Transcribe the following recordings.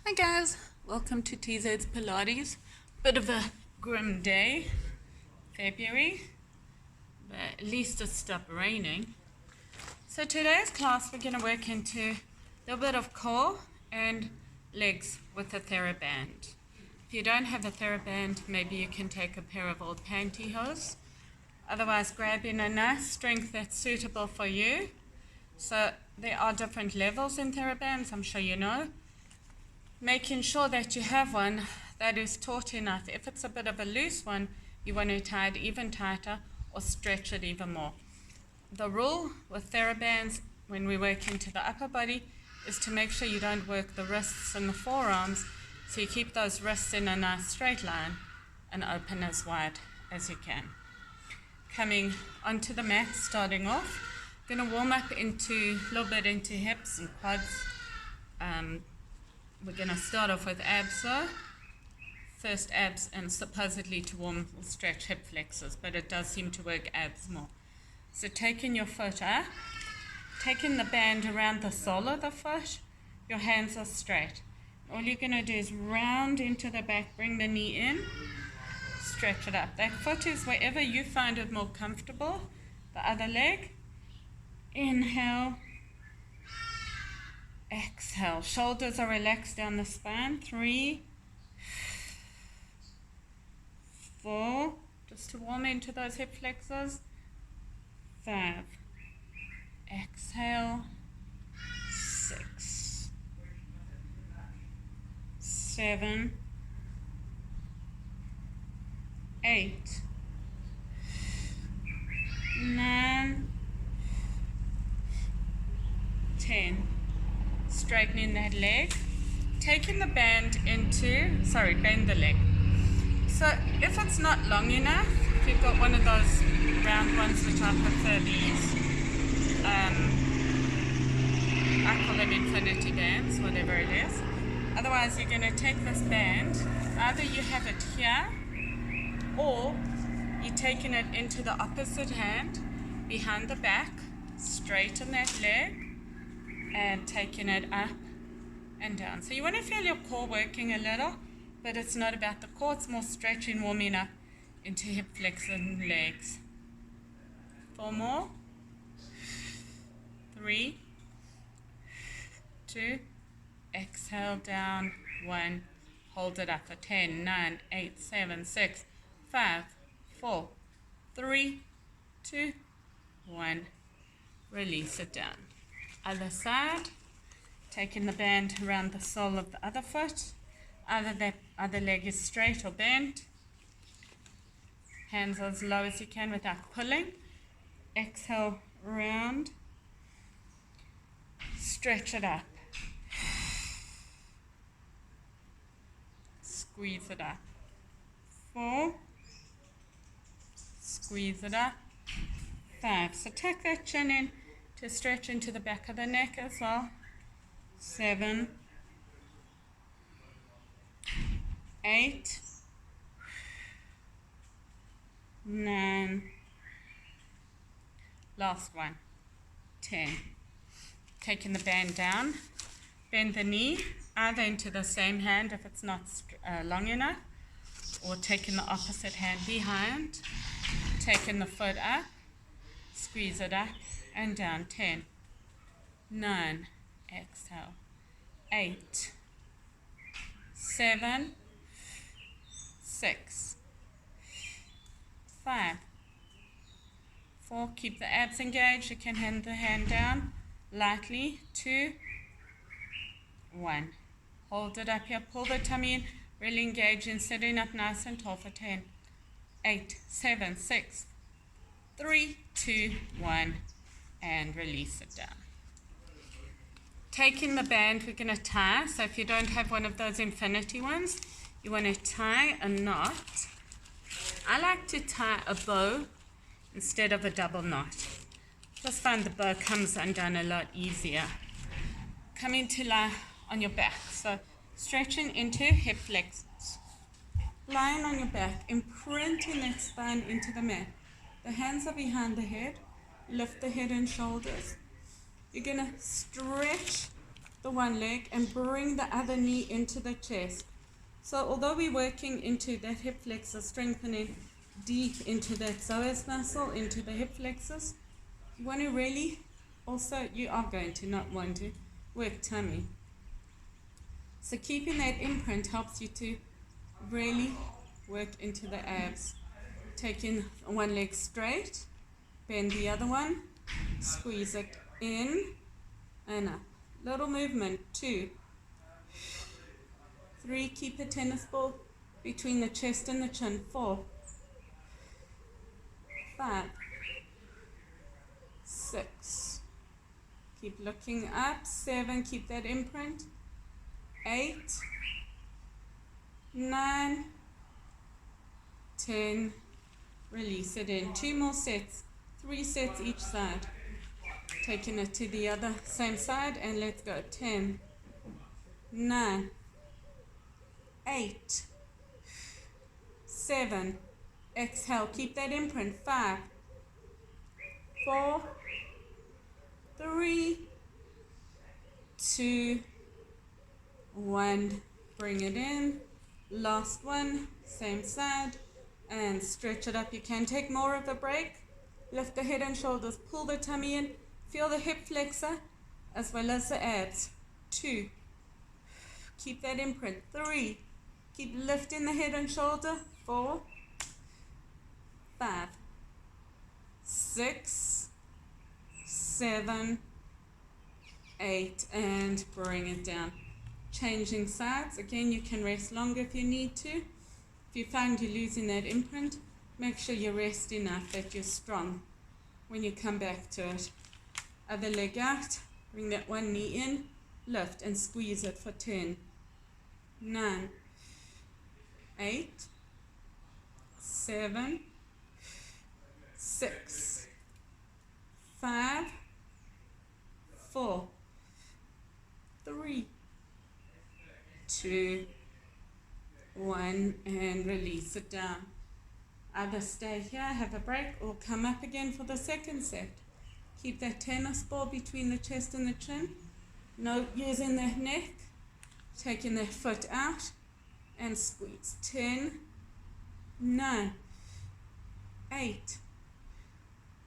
Hi guys, welcome to TZ's Pilates. Bit of a grim day, February, but at least it stopped raining. So today's class we're going to work into a little bit of core and legs with a TheraBand. If you don't have a TheraBand, maybe you can take a pair of old pantyhose. Otherwise, grab in a nice strength that's suitable for you. So there are different levels in TheraBands, I'm sure you know. Making sure that you have one that is taut enough. If it's a bit of a loose one, you want to tie it even tighter or stretch it even more. The rule with TheraBands when we work into the upper body is to make sure you don't work the wrists and the forearms, so you keep those wrists in a nice straight line and open as wide as you can. Coming onto the mat, starting off, going to warm up into a little bit into hips and quads. We're going to start off with abs though. First abs, and supposedly to warm or stretch hip flexors, but it does seem to work abs more. So taking your foot up, taking the band around the sole of the foot, your hands are straight. All you're going to do is round into the back, bring the knee in, stretch it up. That foot is wherever you find it more comfortable. The other leg, inhale, exhale. Shoulders are relaxed down the spine. 3, 4, just to warm into those hip flexors. 5, exhale. 6, 7, 8, 9, 10. Straightening that leg, taking the band into, bend the leg. So if it's not long enough, if you've got one of those round ones, which I prefer these, I call them infinity bands, whatever it is. Otherwise you're going to take this band, either you have it here, or you're taking it into the opposite hand, behind the back, straighten that leg, and taking it up and down. So you want to feel your core working a little, but it's not about the core, it's more stretching, warming up into hip flexors and legs. 4 more. 3, 2, exhale down, 1, hold it up for 10, 9, 8, 7, 6, 5, 4, 3, 2, 1, release it down. Other side, taking the band around the sole of the other foot, either that other leg is straight or bent. Hands as low as you can without pulling. Exhale, round, stretch it up. Squeeze it up. 4, squeeze it up. 5, so tuck that chin in to stretch into the back of the neck as well. 7, 8, 9, last one, 10. Taking the band down, bend the knee either into the same hand if it's not long enough, or taking the opposite hand behind, taking the foot up, squeeze it up and down. 10, 9, exhale. 8, 7, 6, 5, 4, keep the abs engaged. You can hand the hand down lightly. 2, 1, hold it up here, pull the tummy in, really engage in sitting up nice and tall for 10, 8, 7, 6, 3, 2, 1, and release it down. Taking the band, we're going to tie. So if you don't have one of those infinity ones, you want to tie a knot. I like to tie a bow instead of a double knot. Just find the bow comes undone a lot easier. Coming to lie on your back. So stretching into hip flexors. Lying on your back, imprinting that spine into the mat. The hands are behind the head. Lift the head and shoulders. You're going to stretch the the one leg and bring the other knee into the chest. So although we're working into that hip flexor, strengthening deep into that psoas muscle, into the hip flexors, you want to really also, you are going to not want to work tummy. So keeping that imprint helps you to really work into the abs. Taking one leg straight, bend the other one, squeeze it in and up. Little movement, 2, 3, keep a tennis ball between the chest and the chin, 4, 5, 6, keep looking up, 7, keep that imprint, 8, 9, 10, release it in. 2 more sets, 3 sets each side. Taking it to the other same side and let's go. 10, 9, 8, 7, exhale, keep that imprint, 5, 4, 3, 2, 1, bring it in, last one, same side, and stretch it up. You can take more of a break, lift the head and shoulders, pull the tummy in, feel the hip flexor as well as the abs. 2, keep that imprint. 3, keep lifting the head and shoulder. 4, 5, 6, 7, 8, and bring it down. Changing sides. Again, you can rest longer if you need to. If you find you're losing that imprint, make sure you rest enough that you're strong when you come back to it. Other leg out, bring that one knee in, lift and squeeze it for 10, 9, 8, 7, 6, 5, 4, 3, 2, 1, and release it down. Either stay here, have a break, or come up again for the second set. Keep that tennis ball between the chest and the chin. No using the neck. Taking the foot out and squeeze. 10, 9, 8,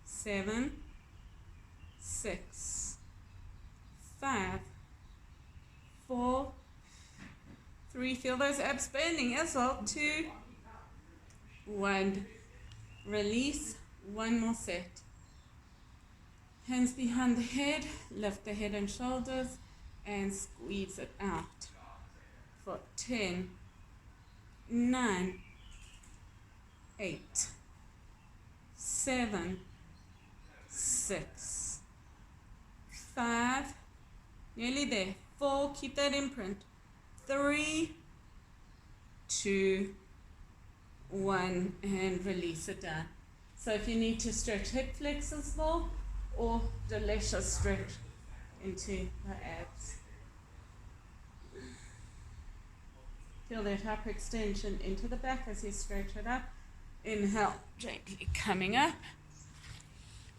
7, 6, 5, 4, 3, feel those abs burning as well. 2, 1, release. One more set. Hands behind the head, lift the head and shoulders and squeeze it out for 10, 9, 8, 7, 6, 5, nearly there, 4, keep that imprint, 3, 2, 1, and release it down. So if you need to stretch hip flexors more, or delicious stretch into the abs. Feel that hyperextension into the back as you stretch it up. Inhale, gently coming up.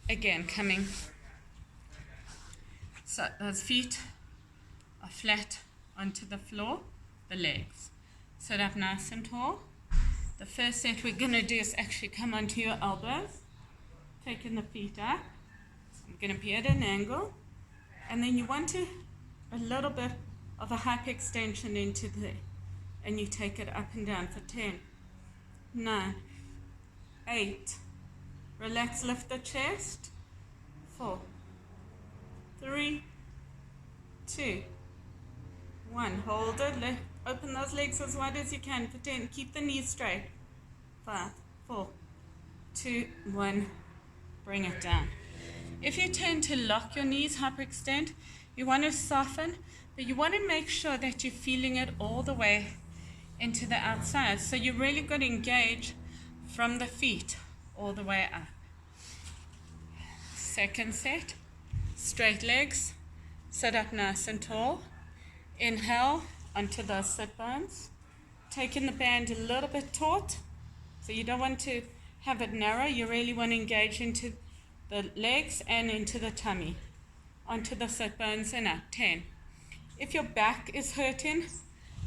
Again, coming. So those feet are flat onto the floor, the legs. Sit up nice and tall. The first set we're going to do is actually come onto your elbows, taking the feet up. I'm going to be at an angle, and then you want a little bit of a hyperextension into there, and you take it up and down for 10, 9, 8, relax, lift the chest, 4, 3, 2, 1, hold it, open those legs as wide as you can for 10, keep the knees straight, 5, 4, 2, 1, bring it down. If you tend to lock your knees, hyperextend, you want to soften, but you want to make sure that you're feeling it all the way into the outside. So you're really going to engage from the feet all the way up. Second set, straight legs, sit up nice and tall. Inhale onto those sit bones, taking the band a little bit taut. So you don't want to have it narrow, you really want to engage into the legs and into the tummy. Onto the sit bones and up. 10. If your back is hurting,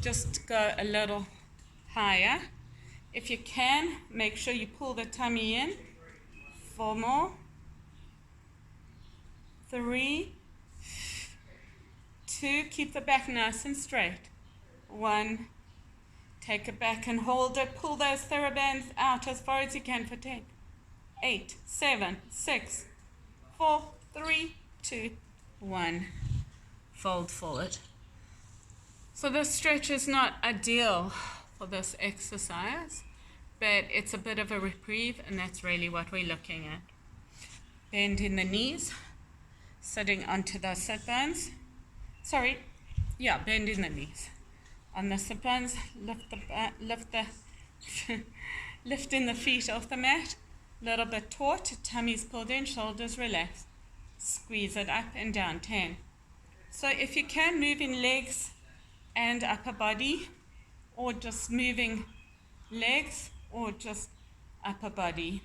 just go a little higher. If you can, make sure you pull the tummy in. 4 more. 3, 2, keep the back nice and straight. 1, take it back and hold it. Pull those TheraBands out as far as you can for 10, 8, 7, 6, 4, 3, 2, 1. Fold forward. So this stretch is not ideal for this exercise, but it's a bit of a reprieve, and that's really what we're looking at. Bend in the knees, sitting onto those sit bones. Bend in the knees. On the sit bones, lifting the feet off the mat, little bit taut, tummy's pulled in, shoulders relaxed. Squeeze it up and down, 10. So if you can, move in legs and upper body, or just moving legs or just upper body.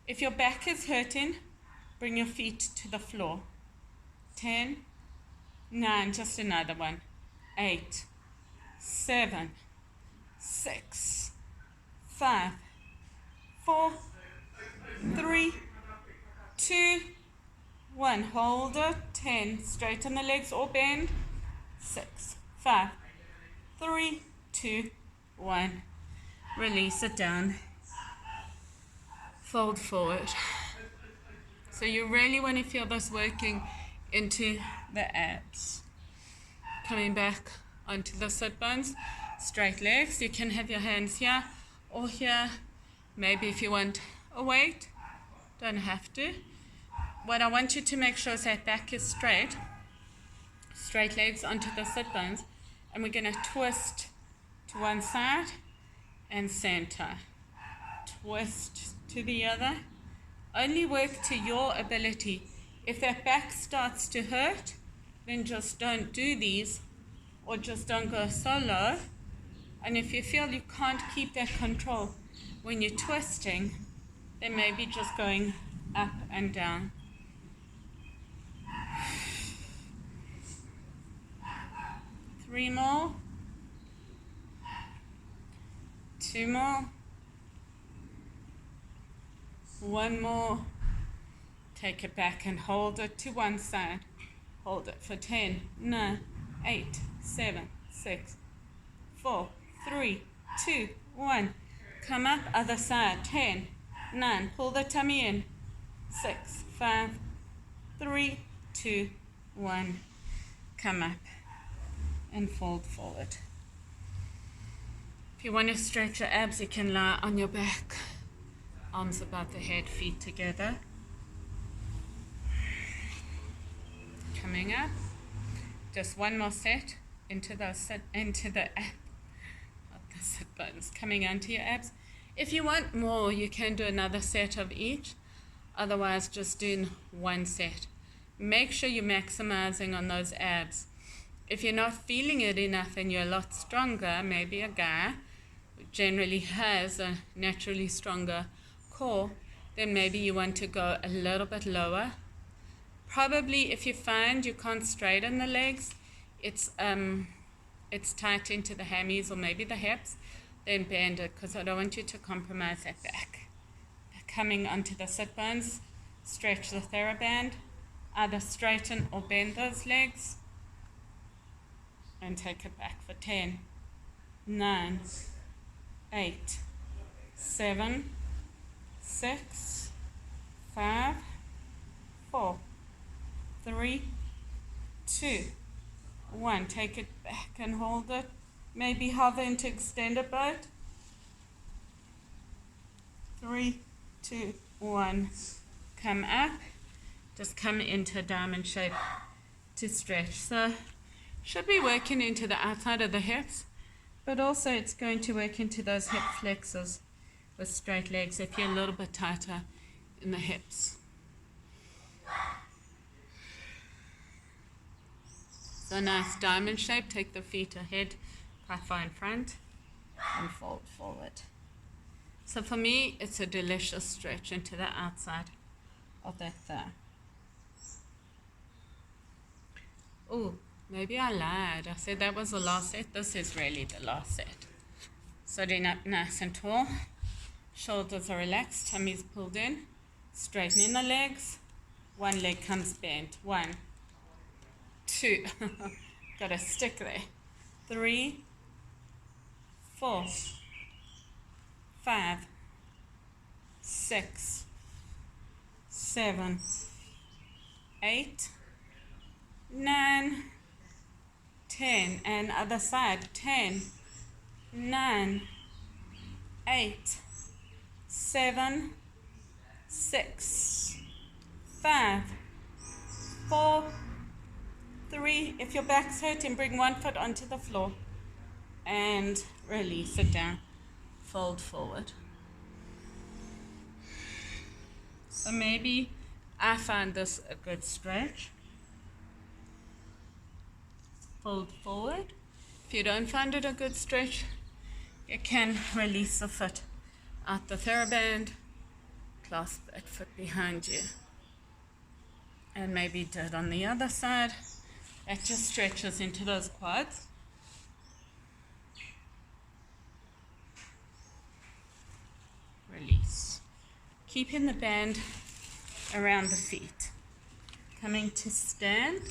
If your back is hurting, bring your feet to the floor. 10, 9, just another one. 8, 7, 6, 5, 4, 3, 2, 1. Hold it. 10. Straighten the legs or bend. 6, 5, 3, 2, 1. Release it down. Fold forward. So you really want to feel this working into the abs. Coming back onto the sit bones. Straight legs. You can have your hands here or here. Maybe if you want a weight, don't have to. What I want you to make sure is that back is straight. Straight legs onto the sit bones. And we're going to twist to one side and center. Twist to the other. Only work to your ability. If that back starts to hurt, then just don't do these, or just don't go so low. And if you feel you can't keep that control when you're twisting, then maybe just going up and down. 3 more. 2 more. 1 more. Take it back and hold it to one side. Hold it for 10, 9, 8, 7, 6, 4, 3, 2, 1. Come up, other side. 10, 9. Pull the tummy in. 6, 5, 3, 2, 1. Come up and fold forward. If you want to stretch your abs, you can lie on your back. Arms above the head, feet together. Coming up. Just one more set into the sit bones. Coming onto your abs. If you want more, you can do another set of each. Otherwise, just doing one set. Make sure you're maximizing on those abs. If you're not feeling it enough and you're a lot stronger, maybe a guy who generally has a naturally stronger core, then maybe you want to go a little bit lower. Probably if you find you can't straighten the legs, it's tight into the hammies or maybe the hips, then bend it, because I don't want you to compromise that back. Coming onto the sit bones, stretch the TheraBand, either straighten or bend those legs, and take it back for 10, 9, 8, 7, 6, 5, 4, 3, 2, 1. Take it back and hold it. Maybe hover into extended boat. 3, 2, 1. Come up. Just come into a diamond shape to stretch. So should be working into the outside of the hips, but also it's going to work into those hip flexors with straight legs if you're a little bit tighter in the hips. So nice diamond shape. Take the feet ahead, quite far in front, and fold forward. So for me, it's a delicious stretch into the outside of that thigh. Oh, Maybe I lied. I said that was the last set. This is really the last set. Sitting up nice and tall. Shoulders are relaxed. Tummy's pulled in. Straightening the legs. One leg comes bent. 1, 2. Got a stick there. 3, 4, 5, 6, 7, 8, 9, 10. And other side. 10, 9, 8, 7, 6, 5, 4, 3. If your back's hurting, bring one foot onto the floor and release it down. Fold forward. So maybe I find this a good stretch. Fold forward. If you don't find it a good stretch, you can release the foot out the TheraBand, clasp that foot behind you, and maybe do it on the other side. That just stretches into those quads. Release. Keeping the band around the feet. Coming to stand.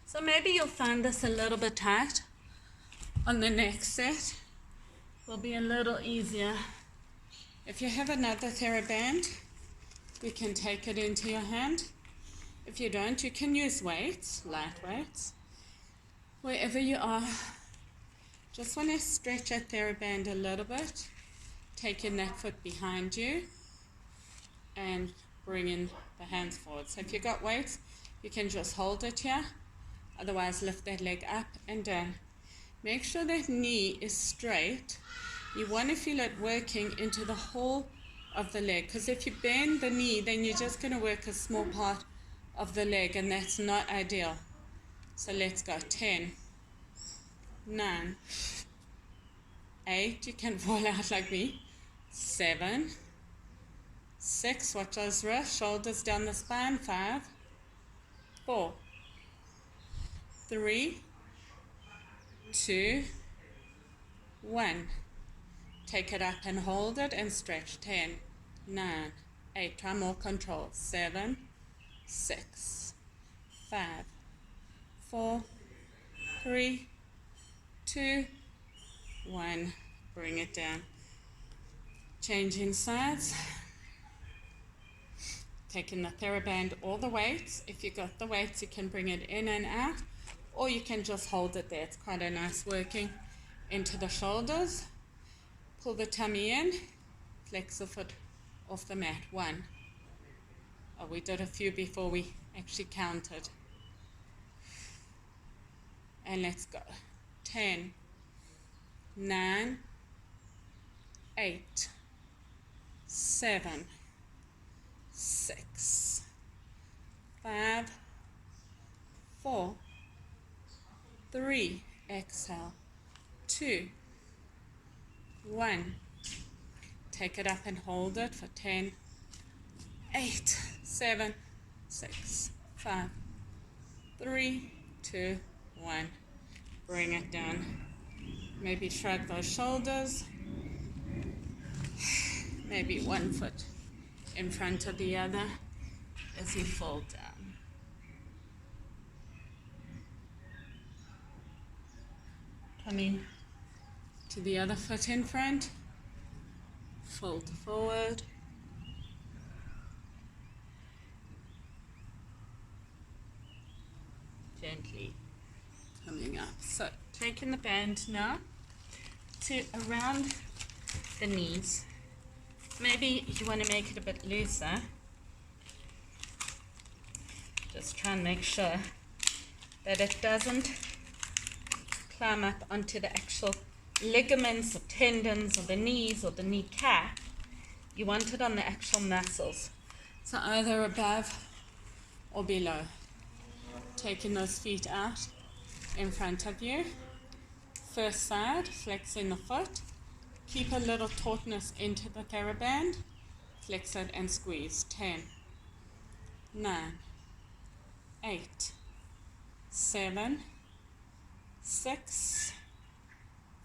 So maybe you'll find this a little bit tight. On the next set, will be a little easier. If you have another TheraBand, you can take it into your hand. If you don't, you can use weights, light weights. Wherever you are, just want to stretch that TheraBand a little bit, taking that foot behind you and bringing the hands forward. So if you've got weights, you can just hold it here. Otherwise, lift that leg up and down. Make sure that knee is straight. You want to feel it working into the whole of the leg, because if you bend the knee, then you're just going to work a small part of the leg, and that's not ideal. So let's go. 10, 9, 8, you can fall out like me. 7, 6, watch those wrists, shoulders down the spine. 5, 4, 3, 2, 1. Take it up and hold it and stretch. 10, 9, 8. Try more control. 7, 6, 5, 4, 3, 2, 1. Bring it down. Changing sides. Taking the TheraBand, all the weights. If you got the weights, you can bring it in and out, or you can just hold it there. It's quite a nice working into the shoulders. Pull the tummy in, flex the foot off the mat. 1. Oh, we did a few before we actually counted. And let's go. 10, 9, 8, 7, 6, 5, 4, 3, exhale, 2, 1. Take it up and hold it for 10, 8, 7, 6, 5, 3, 2, 1. Bring it down. Maybe shrug those shoulders. Maybe one foot in front of the other as you fold down. Coming to the other foot in front. Fold forward. Gently coming up. So taking the band now to around the knees. Maybe you want to make it a bit looser. Just try and make sure that it doesn't climb up onto the actual ligaments or tendons or the knees or the kneecap. You want it on the actual muscles. So either above or below. Taking those feet out in front of you. First side, flexing the foot. Keep a little tautness into the TheraBand. Flex it and squeeze. 10, 9, 8, 7, 6,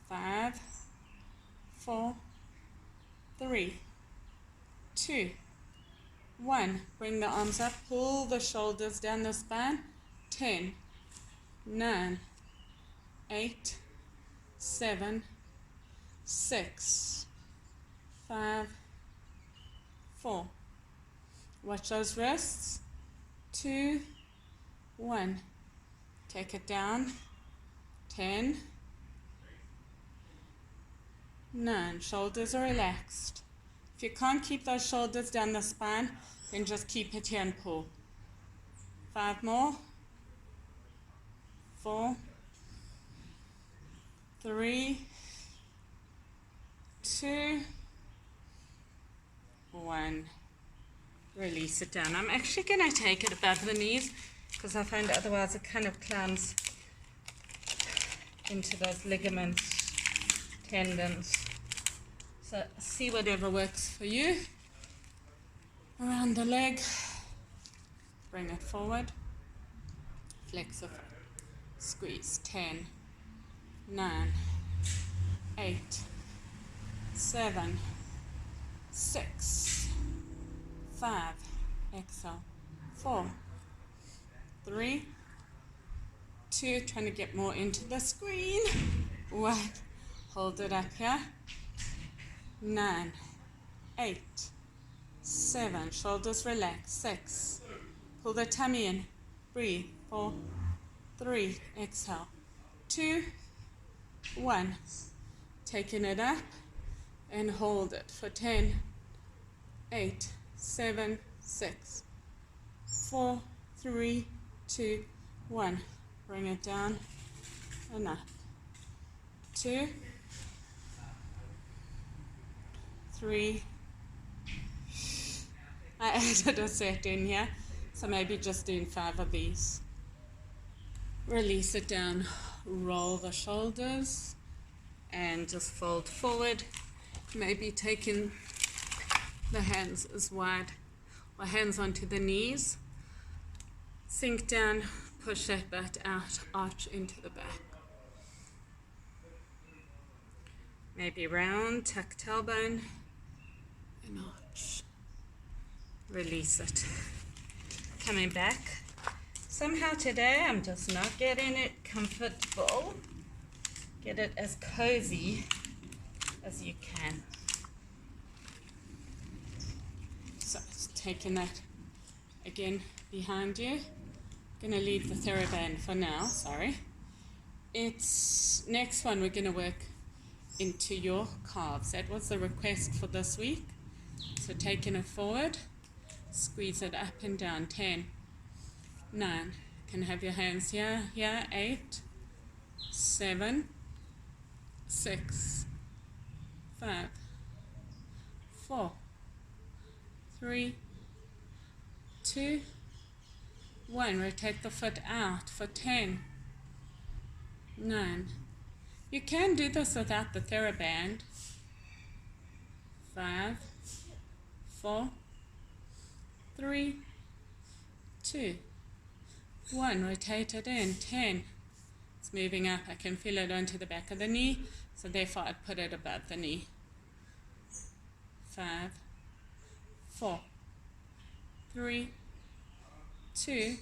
5, 4, 3, 2, 1. Bring the arms up, pull the shoulders down the spine. 10, 9, 8, 7, 6, 5, 4. Watch those wrists. 2, 1. Take it down. 10, 9. Shoulders are relaxed. If you can't keep those shoulders down the spine, then just keep it here and pull. 5 more. 4, 3, 2, 1. Release it down. I'm actually going to take it above the knees because I find otherwise it kind of climbs into those ligaments, tendons. So see whatever works for you. Around the leg. Bring it forward. Flex it. Squeeze. 10, 9, 8, 7, 6, 5. Exhale. 4, 3, 2. Trying to get more into the screen. 1. Hold it up here. 9, 8, 7. Shoulders relax. 6. Pull the tummy in. Breathe. 4, 3. Exhale. 2, 1. Taking it up and hold it for 10, 8, 7, 6, 4, 3, 2, 1. Bring it down and up. 2, 3. I added a set in here, so maybe just doing 5 of these. Release it down, roll the shoulders, and just fold forward. Maybe taking the hands as wide, or hands onto the knees. Sink down, push that butt out, arch into the back. Maybe round, tuck tailbone, and arch. Release it. Coming back. Somehow today I'm just not getting it comfortable. Get it as cozy as you can. So taking that again behind you. Going to leave the TheraBand for now, sorry. It's next one we're going to work into your calves. That was the request for this week. So taking it forward, squeeze it up and down. 10, 9. Can have your hands here, 8, 7, 6, 5, 4, 3, 2, 1. Rotate the foot out for 10, 9. You can do this without the TheraBand. 5, 4, 3, 2, 1. Rotate it in. 10. It's moving up. I can feel it onto the back of the knee, so therefore I put it above the knee. 5, 4, 3, 2,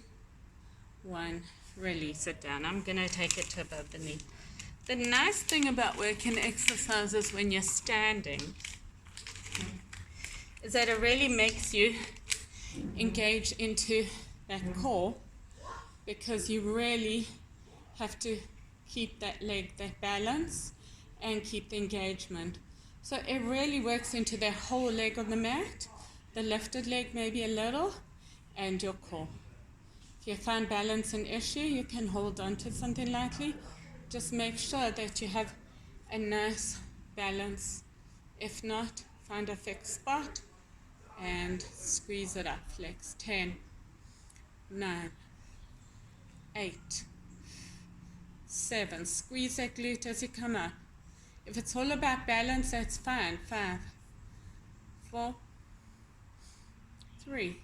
1. Release it down. I'm going to take it to above the knee. The nice thing about working exercises when you're standing is that it really makes you engage into that core, because you really have to keep that leg, that balance, and keep the engagement. So it really works into the whole leg on the mat, the lifted leg maybe a little, and your core. If you find balance an issue, you can hold on to something lightly. Just make sure that you have a nice balance. If not, find a fixed spot and squeeze it up. Flex. 10, 9, 8, 7. Squeeze that glute as you come up. If it's all about balance, that's fine. 5, 4, 3,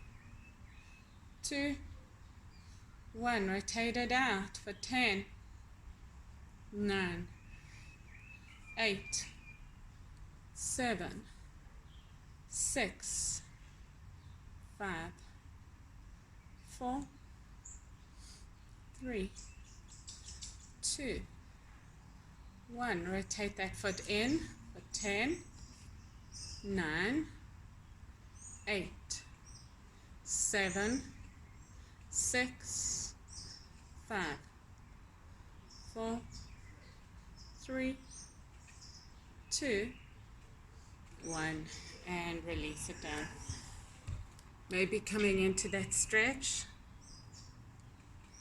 2, 1, rotate it out for 10, 9, 8, 7, 6, 5, 4, 3, 2, 1. Rotate that foot in for 10, 9, 8, 7, 6, 5, 4, 3, 2, 1, and release it down. Maybe coming into that stretch.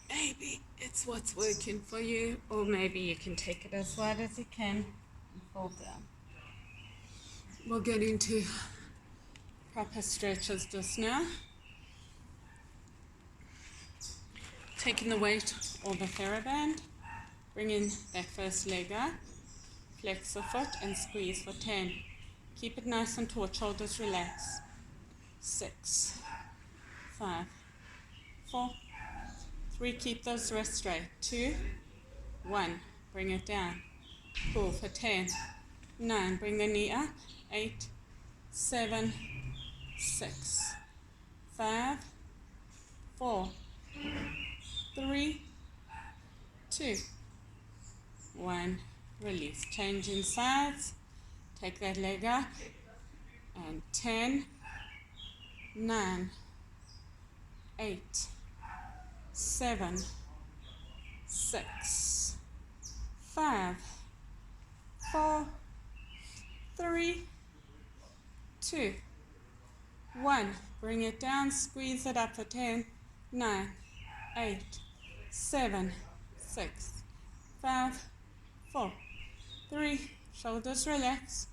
Maybe it's what's working for you, or maybe you can take it as wide as you can and fold down. We'll get into proper stretches just now. Taking the weight or the TheraBand, bringing that first leg up, flex the foot and squeeze for 10. Keep it nice and taut, shoulders relax. 6, 5, 4, 3, keep those wrists straight. 2, 1, bring it down. Pull for 10, 9, bring the knee up. 8, 7, 6, 5, 4, 3, 2, 1, release. Changing sides, take that leg up, and 10, 9, 8, 7, 6, 5, 4, 3, 2, 1. Bring it down, squeeze it up for 10, 9, 8, 7, 6, 5, 4, 3, shoulders relax,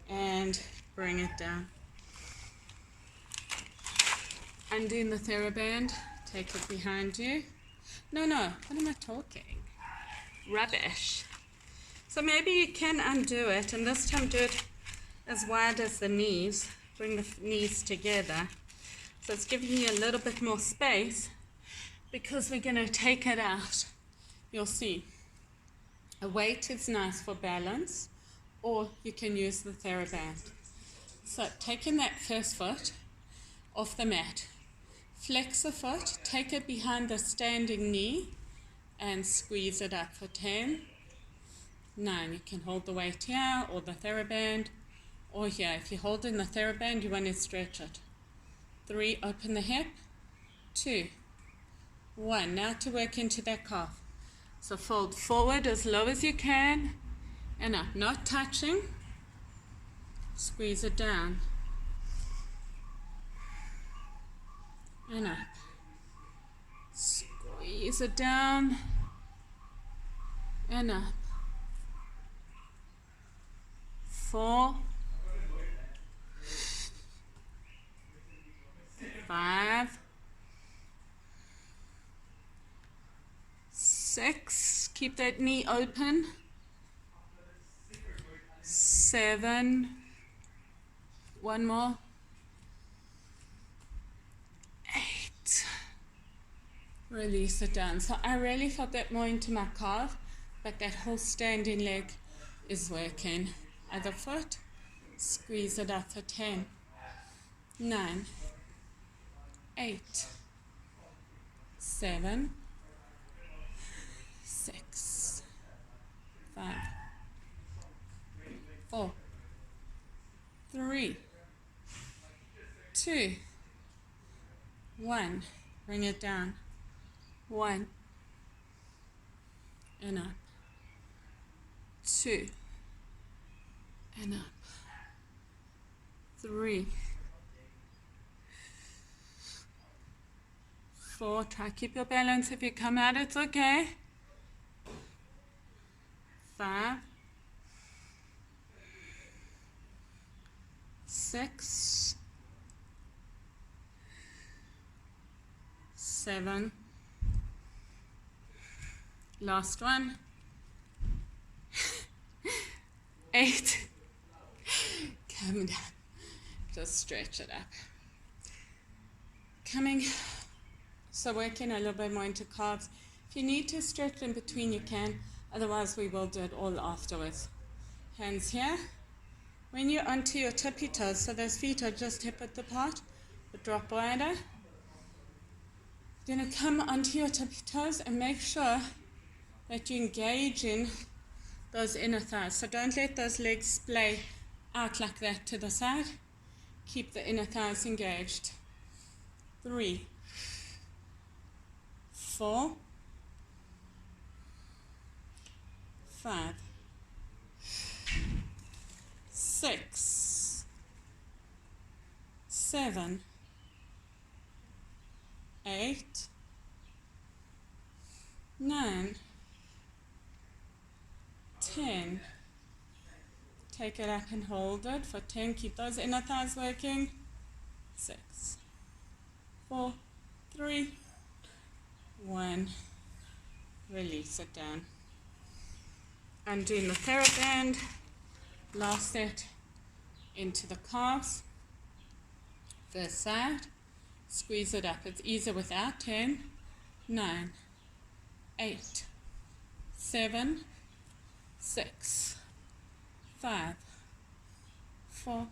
and bring it down. Undoing the TheraBand, take it behind you. No, what am I talking? Rubbish. So maybe you can undo it, and this time do it as wide as the knees. Bring the knees together. So it's giving you a little bit more space because we're going to take it out. You'll see. A weight is nice for balance, or you can use the TheraBand. So taking that first foot off the mat, flex the foot, take it behind the standing knee, and squeeze it up for 10, 9. You can hold the weight here, or the TheraBand, or here. If you're holding the TheraBand, you want to stretch it. 3, open the hip. 2, 1. Now to work into that calf. So fold forward as low as you can, and up, not touching. Squeeze it down. And up. Squeeze it down. And up. 4, 5, 6, keep that knee open. 7, one more. 8, release it down. So I really felt that more into my calf, but that whole standing leg is working. Other foot, squeeze it up for 10, 9, 8, 7, 6, 5, 4, 3, 2, 1. Bring it down. 1, and up. 2, and up. 3, 4. Try keep your balance. If you come out, it's okay. 5, 6, 7. Last one. 8. Come down. Just stretch it up. Coming So working a little bit more into calves. If you need to stretch in between, you can. Otherwise, we will do it all afterwards. Hands here. When you're onto your tippy toes, so those feet are just hip width apart, but drop wider. You're going to come onto your tippy toes and make sure that you engage in those inner thighs. So don't let those legs splay out like that to the side. Keep the inner thighs engaged. 3, 4, 5, 6, 7, 8, 9, 10. Take it up and hold it for 10. Keep those inner thighs working. 6, 4, 3, 1. Release it down. Undoing the TheraBand. Last set into the calves. First side. Squeeze it up. It's easier without. 10, 9, 8, 7, 6, 5, 4,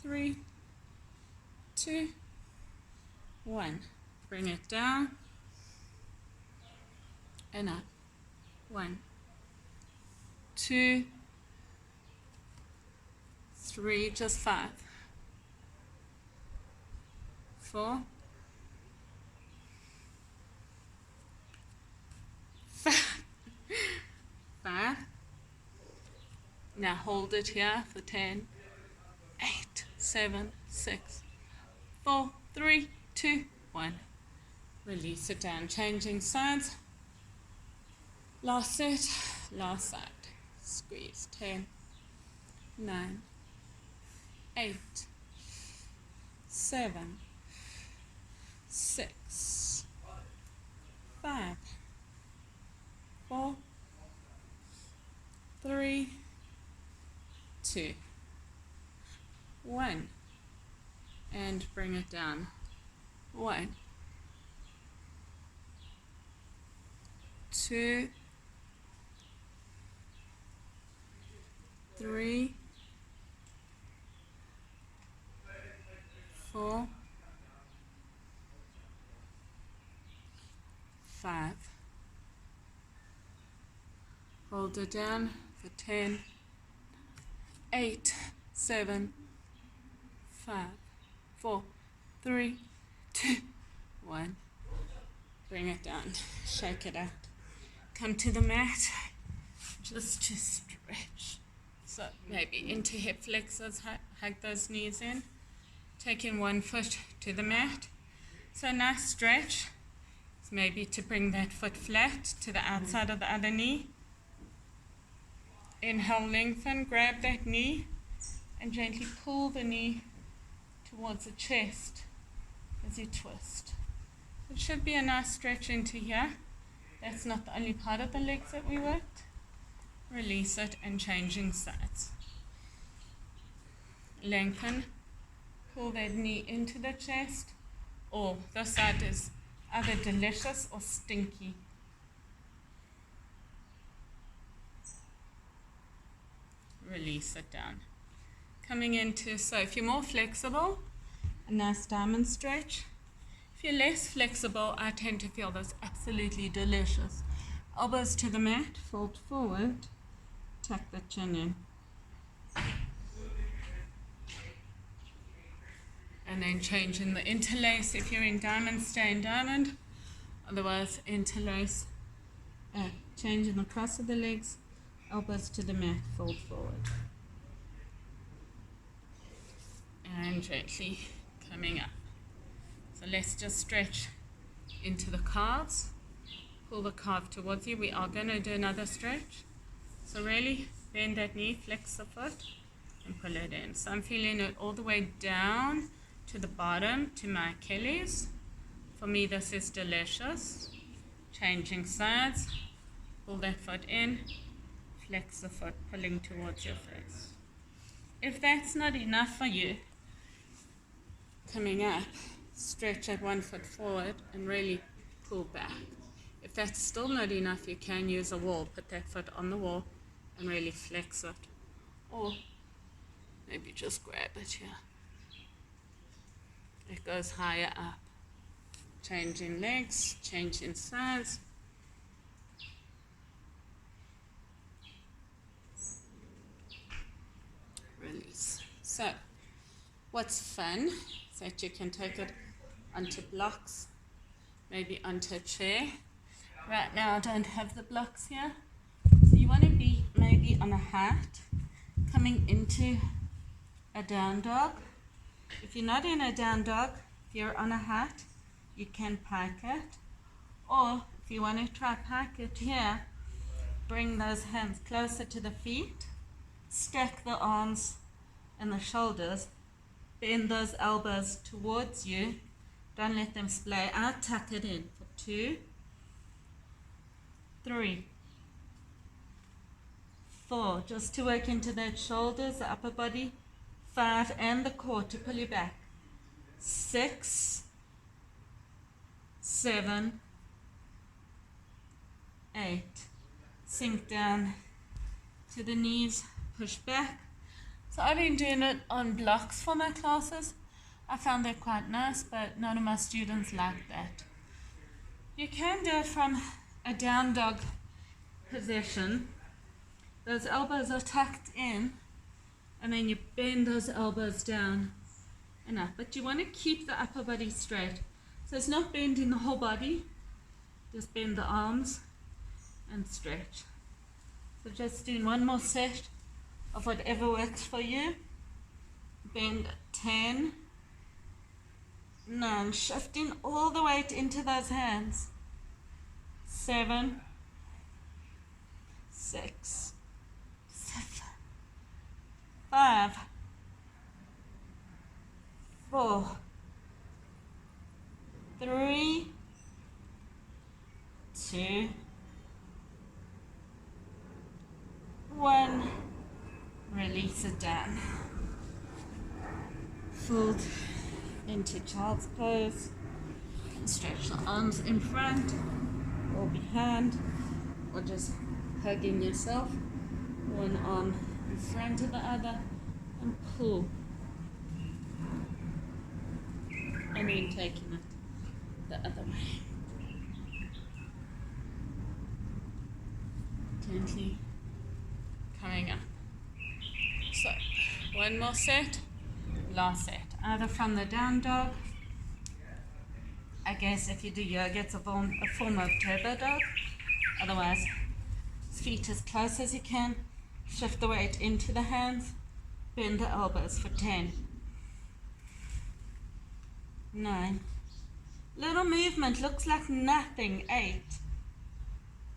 3, 2, 1. Bring it down and up. 1, 2, 3, just 5, 4, 5. Now hold it here for 10, 8, 7, 6, 4, 3, 2, 1. Release it down. Changing sides. Last set, last side. Squeeze. 10, 9, 8, 7, 6, 5, 4, 3, 2, 1. And bring it down. 1, 2, 3, 4, 5. Hold it down for 10, 8, 7, 5, 4, 3, 2, 1. Bring it down. Shake it out. Come to the mat. Just to stretch. So maybe into hip flexors, hug those knees in. Taking one foot to the mat. So nice stretch. It's maybe to bring that foot flat to the outside of the other knee. Inhale, lengthen, grab that knee and gently pull the knee towards the chest as you twist. It should be a nice stretch into here. That's not the only part of the legs that we worked. Release it and changing sides. Lengthen, pull that knee into the chest, or the side is either delicious or stinky. Release it down. Coming into, so if you're more flexible, a nice diamond stretch. If you're less flexible, I tend to feel this absolutely delicious. Elbows to the mat, fold forward, tuck the chin in. And then changing the interlace. If you're in diamond, stay in diamond. Otherwise, interlace. Changing the cross of the legs, elbows to the mat, fold forward. And gently coming up. So let's just stretch into the calves. Pull the calf towards you. We are going to do another stretch. So really bend that knee, flex the foot, and pull it in. So I'm feeling it all the way down to the bottom, to my Achilles. For me, this is delicious. Changing sides. Pull that foot in, flex the foot, pulling towards your face. If that's not enough for you, coming up, stretch at 1 foot forward and really pull back. If that's still not enough, you can use a wall. Put that foot on the wall and really flex it. Or maybe just grab it here. It goes higher up. Changing legs, changing size. Release. So, what's fun is that you can take it onto blocks, maybe onto a chair. Right now I don't have the blocks here. So you want to be maybe on a hat, coming into a down dog. If you're not in a down dog, if you're on a hat, you can pike it. Or if you want to try pike it here, bring those hands closer to the feet, stack the arms and the shoulders, bend those elbows towards you, don't let them splay out, tuck it in for 2, 3, 4, just to work into those shoulders, the upper body, 5, and the core to pull you back, 6, 7, 8, sink down to the knees, push back. So I've been doing it on blocks for my classes. I found that quite nice, but none of my students like that. You can do it from a down dog position. Those elbows are tucked in, and then you bend those elbows down and up. But you want to keep the upper body straight. So it's not bending the whole body, just bend the arms and stretch. So just doing one more set of whatever works for you. Bend 10, 9, shifting all the weight into those hands. 7, 6, 7, 5, 4, 3, 2, 1. Release it down. Fold into child's pose. And stretch the arms in front or behind, or just hugging yourself. One arm in front of the other and pull. And then taking it the other way. Gently coming up. So, one more set, last set. Either from the down dog. I guess if you do yoga, it's a form of turbo dog. Otherwise, feet as close as you can. Shift the weight into the hands. Bend the elbows for 10, 9. Little movement, looks like nothing. 8,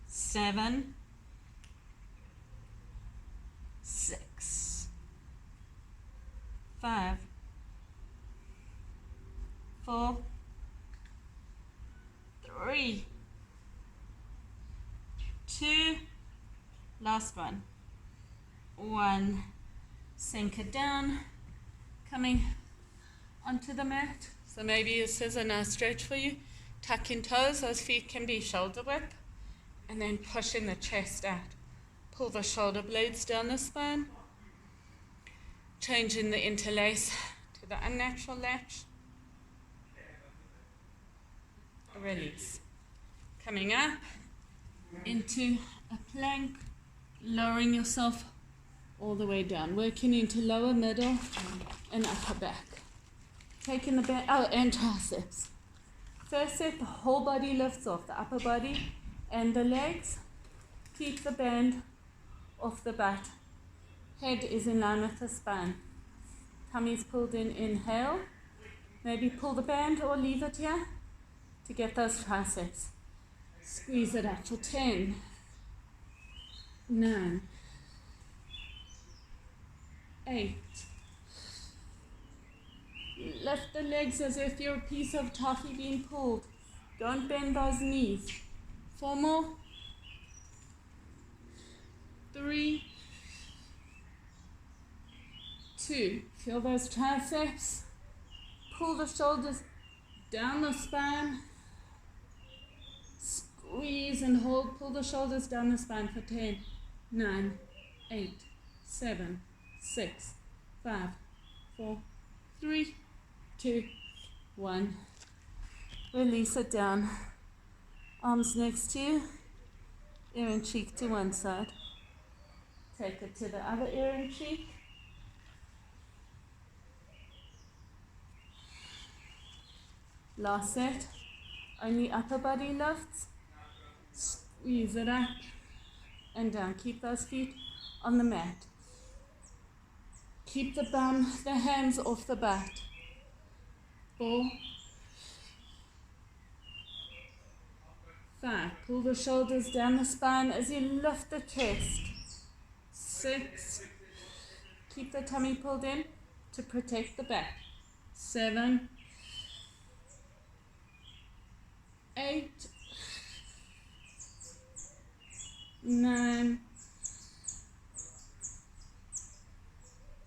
7, 6, 5, 4, 3, 2, last one, 1. Sink it down, coming onto the mat. So maybe this is a nice stretch for you. Tuck in toes, those feet can be shoulder width, and then pushing the chest out. Pull the shoulder blades down the spine, changing the interlace to the unnatural latch. Release. Coming up into a plank, lowering yourself all the way down, working into lower, middle, and upper back. Taking the back, and triceps. First set, the whole body lifts off, the upper body and the legs. Keep the band off the butt. Head is in line with the spine. Tummy's pulled in, inhale. Maybe pull the band or leave it here to get those triceps. Squeeze it up for 10, 9, 8. Lift the legs as if you're a piece of toffee being pulled. Don't bend those knees. 4 more. 3, 2. Feel those triceps. Pull the shoulders down the spine, squeeze and hold, pull the shoulders down the spine for 10, 9, 8, 7, 6, 5, 4, 3, 2, 1. Release it down. Arms next to you, ear and cheek to one side. Take it to the other ear and cheek. Last set. Only upper body lifts. Squeeze it up and down. Keep those feet on the mat. Keep the hands off the butt. 4, 5. Pull the shoulders down the spine as you lift the chest. 6. Keep the tummy pulled in to protect the back. 7, 8, 9,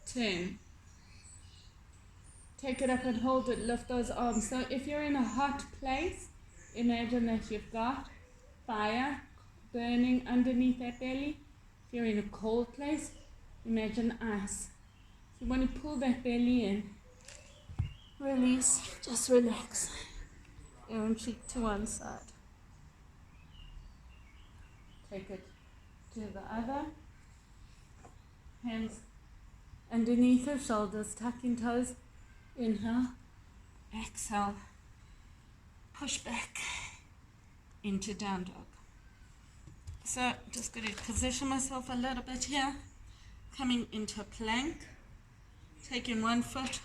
10. Take it up and hold it, lift those arms. So if you're in a hot place, imagine that you've got fire burning underneath that belly. If you're in a cold place, imagine ice. If you want to pull that belly in, release, just relax. Ear and cheek to one side. Take it to the other. Hands underneath the shoulders, tucking toes. Inhale, exhale, push back into down dog. So just going to position myself a little bit here, coming into a plank, taking one foot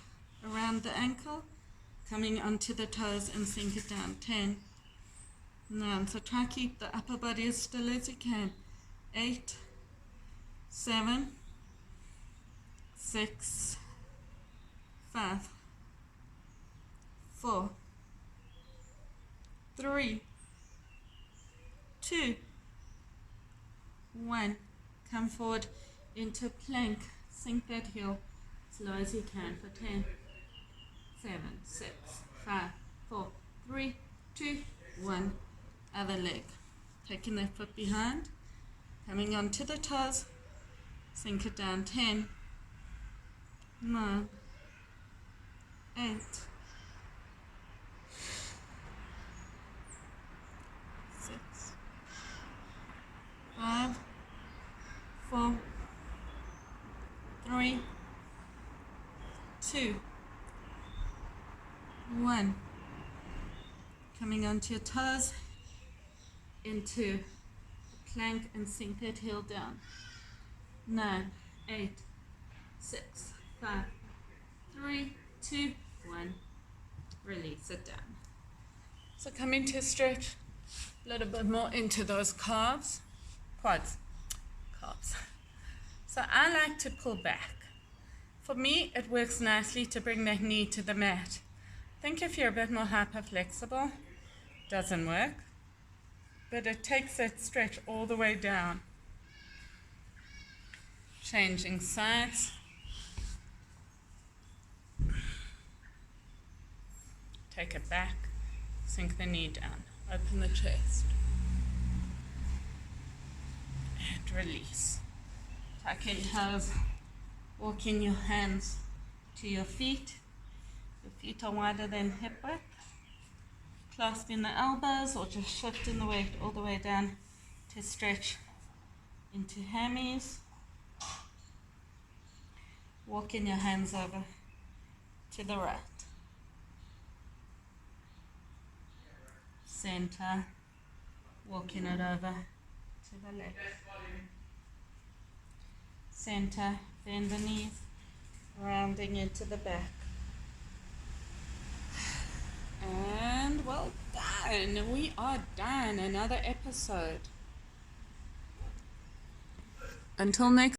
around the ankle, coming onto the toes and sink it down. 10, 9, so try to keep the upper body as still as you can. 8, 7, 6, 5, 4, 3, 2, 1. Come forward into plank. Sink that heel as low as you can for 10, 7, 6, 5, 4, 3, 2, 1. Other leg. Taking that foot behind. Coming onto the toes. Sink it down. 10, 9, 8, 6, 5, 4, 3, 2, 1. Coming onto your toes into plank and sink that heel down. 9, 8, 6, 5, 3, 2, 1. Release it down. So come into a stretch, a little bit more into those calves, calves. So I like to pull back. For me, it works nicely to bring that knee to the mat. I think if you're a bit more hyper-flexible, it doesn't work. But it takes that stretch all the way down. Changing sides. Take it back. Sink the knee down. Open the chest. And release. Tuck in toes. Walking your hands to your feet. Your feet are wider than hip width. Clasping the elbows or just shifting the weight all the way down to stretch into hammies. Walking your hands over to the right. Center. Walking it over to the left. Center. Bend the knees. Rounding into the back. And well done. We are done. Another episode. Until next